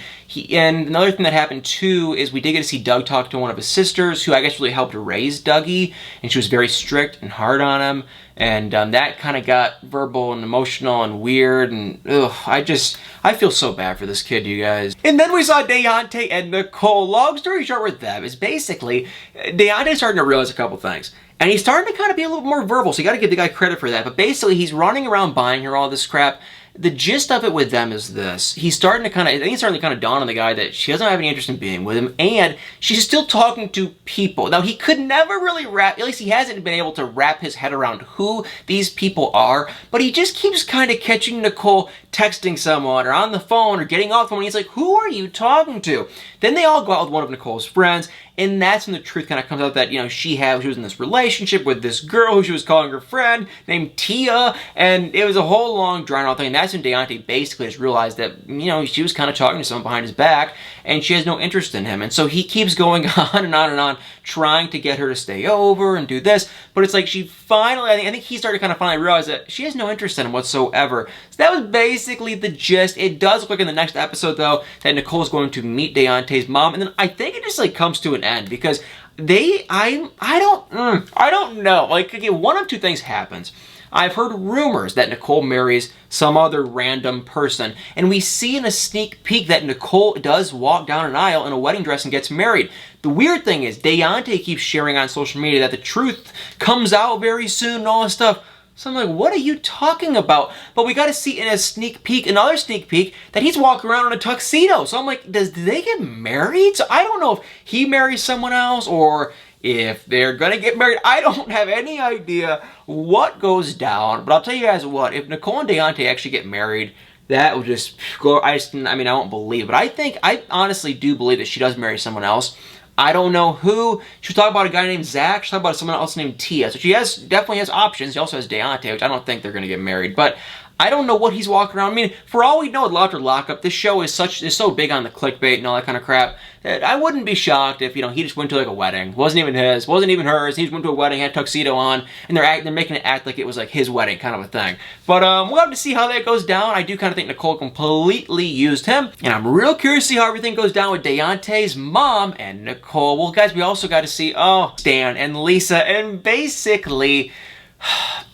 Speaker 1: And another thing that happened, too, is we did get to see Doug talk to one of his sisters, who I guess really helped raise Dougie. And she was very strict and hard on him. And that kind of got verbal and emotional and weird. And ugh, I feel so bad for this kid, you guys. And then we saw Deontay and Nicole. Long story short with them is basically Deontay's starting to realize a couple things. And he's starting to kind of be a little more verbal, so you got to give the guy credit for that. But basically, he's running around buying her all this crap. The gist of it with them is this. I think he's starting to kind of dawn on the guy that she doesn't have any interest in being with him, and she's still talking to people. Now, he could never really at least he hasn't been able to wrap his head around who these people are, but he just keeps kind of catching Nicole texting someone or on the phone or getting off the phone. He's like, who are you talking to? Then they all go out with one of Nicole's friends, and that's when the truth kind of comes out that, you know, she was in this relationship with this girl who she was calling her friend named Tia, and it was a whole long drawn-out thing. And that's when Deontay basically just realized that, you know, she was kind of talking to someone behind his back, and she has no interest in him. And so he keeps going on and on and on, trying to get her to stay over and do this. But it's like she finally, I think he started to kind of finally realize that she has no interest in him whatsoever. So that was basically the gist. It does look like in the next episode, though, that Nicole's going to meet Deontay's mom. And then I think it just like comes to an end because I don't know. Like, okay, one of two things happens. I've heard rumors that Nicole marries some other random person, and we see in a sneak peek that Nicole does walk down an aisle in a wedding dress and gets married. The weird thing is, Deontay keeps sharing on social media that the truth comes out very soon and all this stuff. So I'm like, what are you talking about? But we got to see in a sneak peek, another sneak peek, that he's walking around in a tuxedo. So I'm like, did they get married? So I don't know if he marries someone else or if they're gonna get married. I don't have any idea what goes down, but I'll tell you guys what, if Nicole and Deontay actually get married, that would just go, I won't believe it. But I honestly do believe that she does marry someone else. I don't know who. She was talking about a guy named Zach. She talked about someone else named Tia. So she definitely has options. She also has Deontay, which I don't think they're gonna get married. But I don't know what he's walking around. I mean, for all we know with After Lockup, this show is so big on the clickbait and all that kind of crap that I wouldn't be shocked if, you know, he just went to like a wedding. Wasn't even his, wasn't even hers. He just went to a wedding, had a tuxedo on, and they're making it act like it was like his wedding kind of a thing. But we'll have to see how that goes down. I do kind of think Nicole completely used him, and I'm real curious to see how everything goes down with Deontay's mom and Nicole. Well, guys, we also got to see Stan and Lisa, and basically,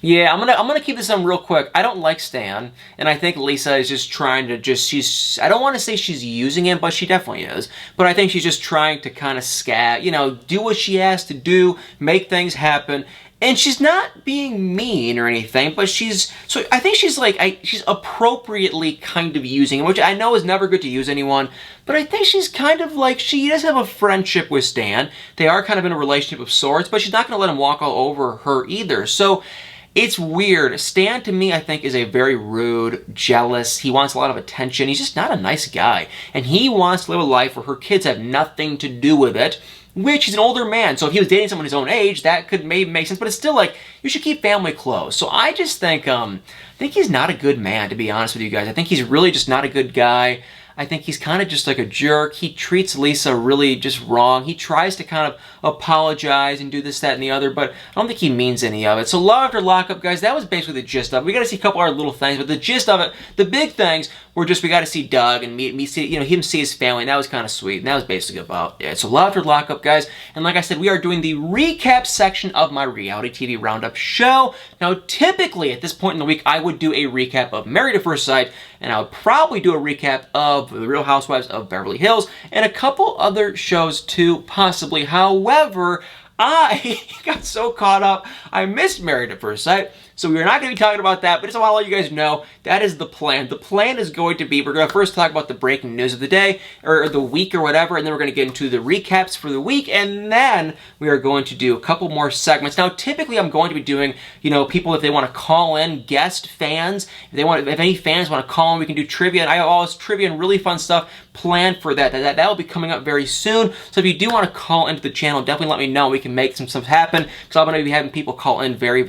Speaker 1: yeah, I'm gonna keep this on real quick. I don't like Stan, and I think Lisa is just trying to I don't want to say she's using him, but she definitely is. But I think she's just trying to kind of do what she has to do, make things happen. And she's not being mean or anything, but I think she's appropriately kind of using him, which I know is never good to use anyone, but I think she's kind of like, she does have a friendship with Stan. They are kind of in a relationship of sorts, but she's not going to let him walk all over her either. So it's weird. Stan, to me, I think, is a very rude, jealous, he wants a lot of attention. He's just not a nice guy. And he wants to live a life where her kids have nothing to do with it, which he's an older man, so if he was dating someone his own age, that could maybe make sense, but it's still like, you should keep family close. So I just think he's not a good man, to be honest with you guys. I think he's really just not a good guy. I think he's kind of just like a jerk. He treats Lisa really just wrong. He tries to kind of apologize and do this, that, and the other, but I don't think he means any of it. So Love After Lockup, guys, that was basically the gist of it. We got to see a couple other little things, but the gist of it, the big things were just we got to see Doug and him see his family, and that was kind of sweet, and that was basically about it. So Love After Lockup, guys, and like I said, we are doing the recap section of my reality TV Roundup show. Now, typically at this point in the week, I would do a recap of Married at First Sight, and I would probably do a recap of The Real Housewives of Beverly Hills, and a couple other shows too, possibly. However, I got so caught up, I missed Married at First Sight, So we are not going to be talking about that, but just want to let you guys know that is the plan. The plan is going to be, we're going to first talk about the breaking news of the day, or the week or whatever, and then we're going to get into the recaps for the week, and then we are going to do a couple more segments. Now, typically I'm going to be doing, you know, people, if they want to call in, guest fans, if any fans want to call in, we can do trivia, and I have all this trivia and really fun stuff planned for that. That will be coming up very soon. So if you do want to call into the channel, definitely let me know. We can make some stuff happen, because I'm going to be having people call in very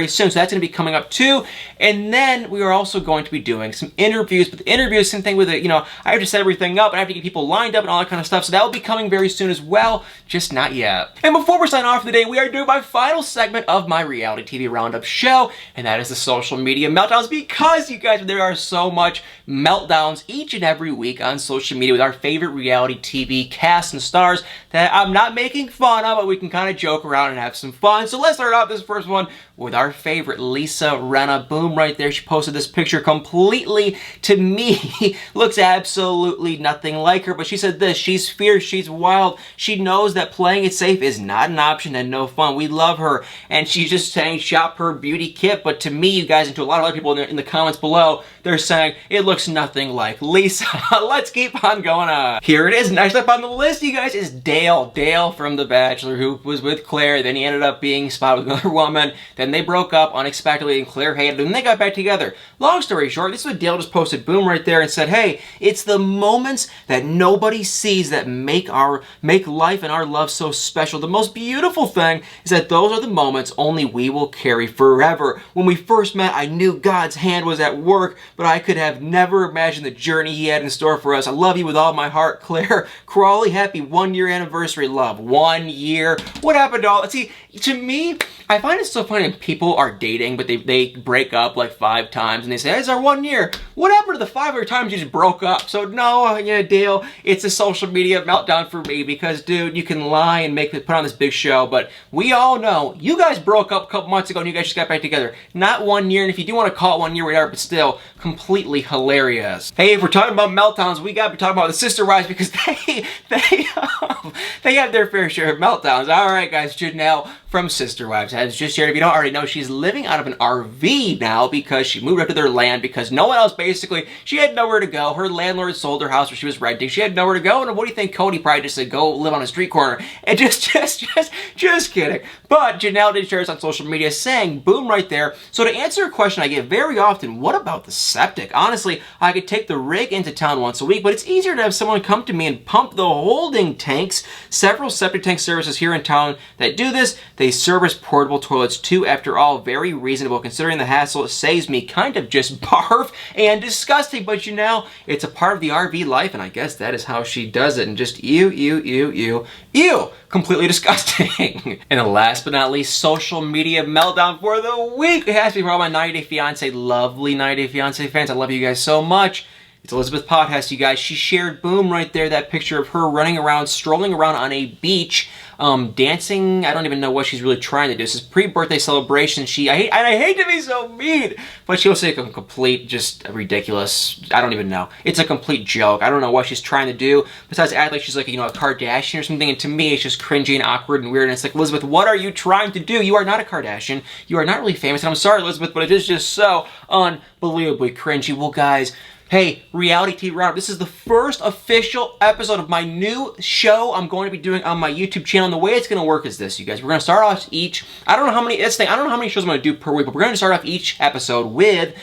Speaker 1: soon. So that's going to be coming up too. And then we are also going to be doing some interviews. But the interviews, same thing with it, you know, I have to set everything up and I have to get people lined up and all that kind of stuff. So that will be coming very soon as well, just not yet. And before we sign off for the day, we are doing my final segment of my reality TV Roundup show, and that is the social media meltdowns, because you guys, there are so much meltdowns each and every week on social media with our favorite reality TV cast and stars that I'm not making fun of, but we can kind of joke around and have some fun. So let's start off this first one with our favorite Lisa Rena. Boom, right there. She posted this picture completely, to me, looks absolutely nothing like her, but she said this: she's fierce, she's wild, she knows that playing it safe is not an option and no fun. We love her, and she's just saying shop her beauty kit, but to me, you guys, and to a lot of other people in the comments below, they're saying it looks nothing like Lisa. Let's keep on going on. Here it is. Next up on the list, you guys, is Dale from The Bachelor, who was with Claire. Then he ended up being spotted with another woman. Then they broke up unexpectedly, and Claire hated him, and they got back together. Long story short, this is what Dale just posted, boom, right there, and said, hey, it's the moments that nobody sees that make life and our love so special. The most beautiful thing is that those are the moments only we will carry forever. When we first met, I knew God's hand was at work, but I could have never imagined the journey he had in store for us. I love you with all my heart, Claire. Crawley, happy 1 year anniversary, love. 1 year. What happened to all? See, to me, I find it so funny when people are dating, but they break up like 5 times, and they say, hey, it's our 1 year. What happened to the 5 other times you just broke up? So no, yeah, Dale, it's a social media meltdown for me, because, dude, you can lie and put on this big show, but we all know you guys broke up a couple months ago and you guys just got back together. Not 1 year, and if you do want to call it 1 year, whatever, but still, completely hilarious. Hey, if we're talking about meltdowns, we got to be talking about the Sister Wives, because they have their fair share of meltdowns. All right, guys, Janelle from Sister Wives has just shared, if you don't already know, she's living out of an RV now because she moved up to their land because no one else, basically, she had nowhere to go. Her landlord sold her house where she was renting. She had nowhere to go, and what do you think? Cody probably just said, go live on a street corner. And just kidding. But Janelle did share this on social media saying, boom, right there. So to answer a question I get very often, what about the septic? Honestly, I could take the rig into town once a week, but it's easier to have someone come to me and pump the holding tanks. Several septic tank services here in town that do this. They service portable toilets too. After all, very reasonable considering the hassle. It saves me kind of just barf and disgusting, but you know, it's a part of the RV life, and I guess that is how she does it. And just ew, completely disgusting. And last but not least, social media meltdown for the week. It has to be for all my 90 Day Fiance, lovely 90 Day Fiance fans. I love you guys so much. It's Elizabeth Potthast, you guys. She shared, boom, right there, that picture of her running around, strolling around on a beach, dancing. I don't even know what she's really trying to do. This is pre-birthday celebration. I hate to be so mean, but she looks like a complete, just ridiculous, I don't even know. It's a complete joke. I don't know what she's trying to do, besides act like she's like, you know, a Kardashian or something, and to me, it's just cringy and awkward and weird, and it's like, Elizabeth, what are you trying to do? You are not a Kardashian. You are not really famous, and I'm sorry, Elizabeth, but it is just so unbelievably cringy. Well, guys, hey, Reality TV Roundup, this is the first official episode of my new show I'm going to be doing on my YouTube channel. And the way it's going to work is this, you guys. We're going to start off each, I don't know how many shows I'm going to do per week, but we're going to start off each episode with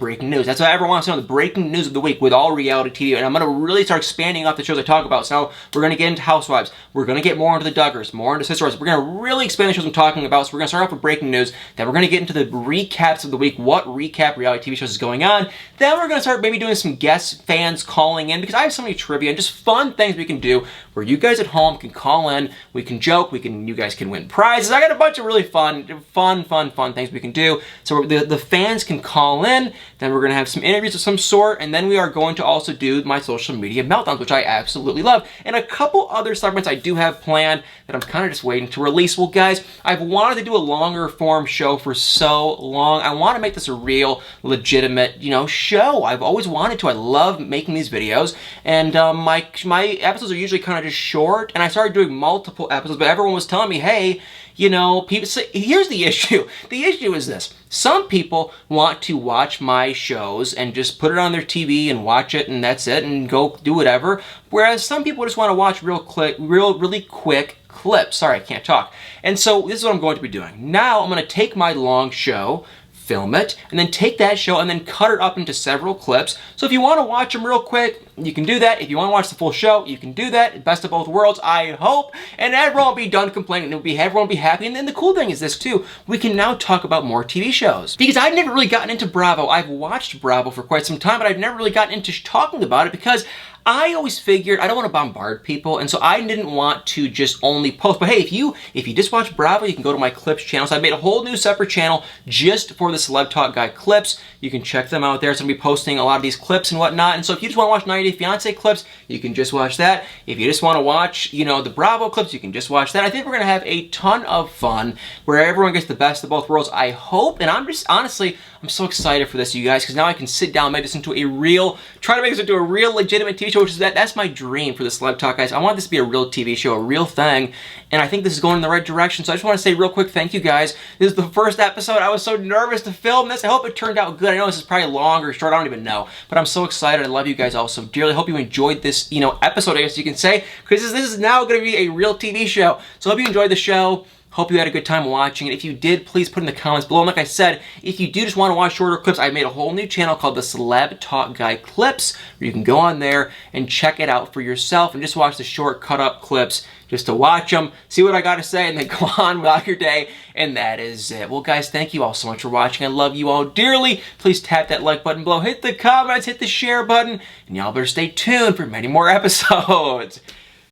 Speaker 1: breaking news. That's what everyone wants to know, the breaking news of the week with all reality TV. And I'm going to really start expanding off the shows I talk about. So we're going to get into Housewives. We're going to get more into the Duggars, more into Sister Wives. We're going to really expand the shows I'm talking about. So we're going to start off with breaking news. Then we're going to get into the recaps of the week, what recap reality TV shows is going on. Then we're going to start maybe doing some guest fans calling in, because I have so many trivia and just fun things we can do where you guys at home can call in, we can joke, you guys can win prizes. I got a bunch of really fun things we can do. So the fans can call in, then we're going to have some interviews of some sort, and then we are going to also do my social media meltdowns, which I absolutely love. And a couple other segments I do have planned that I'm kind of just waiting to release. Well, guys, I've wanted to do a longer form show for so long. I want to make this a real, legitimate, you know, show. I've always wanted to. I love making these videos, and my episodes are usually kind of just short, and I started doing multiple episodes, but everyone was telling me, hey, you know, people say, here's the issue. The issue is this. Some people want to watch my shows and just put it on their TV and watch it and that's it and go do whatever. Whereas some people just want to watch really quick clips. Sorry, I can't talk. And so this is what I'm going to be doing. Now I'm going to take my long show, film it, and then take that show and then cut it up into several clips. So if you want to watch them real quick, you can do that. If you want to watch the full show, you can do that. Best of both worlds, I hope. And everyone will be done complaining. Everyone will be happy. And then the cool thing is this too. We can now talk about more TV shows. Because I've never really gotten into Bravo. I've watched Bravo for quite some time, but I've never really gotten into talking about it because I always figured I don't want to bombard people, and so I didn't want to just only post. But hey, if you just watch Bravo, you can go to my clips channel. So I made a whole new separate channel just for the Celeb Talk Guy clips. You can check them out there. So I'm going to be posting a lot of these clips and whatnot. And so if you just want to watch 90 Day Fiance clips, you can just watch that. If you just want to watch, you know, the Bravo clips, you can just watch that. I think we're going to have a ton of fun where everyone gets the best of both worlds, I hope. And I'm just, honestly, I'm so excited for this, you guys, because now I can sit down and make this into a real, try to make this into a real legitimate TV show, which is that's my dream for the Celeb Talk, guys. I want this to be a real TV show, a real thing, and I think this is going in the right direction. So I just want to say real quick, thank you guys. This is the first episode. I was so nervous to film this. I hope it turned out good. I know this is probably long or short, I don't even know, but I'm so excited. I love you guys all so dearly. Hope you enjoyed this, you know, episode, I guess you can say, because this is now going to be a real TV show. So hope you enjoyed the show. Hope you had a good time watching, and if you did, please put in the comments below. And like I said, if you do just want to watch shorter clips, I made a whole new channel called the Celeb Talk Guy Clips, where you can go on there and check it out for yourself and just watch the short cut-up clips just to watch them, see what I got to say, and then go on without your day, and that is it. Well, guys, thank you all so much for watching. I love you all dearly. Please tap that like button below, hit the comments, hit the share button, and y'all better stay tuned for many more episodes.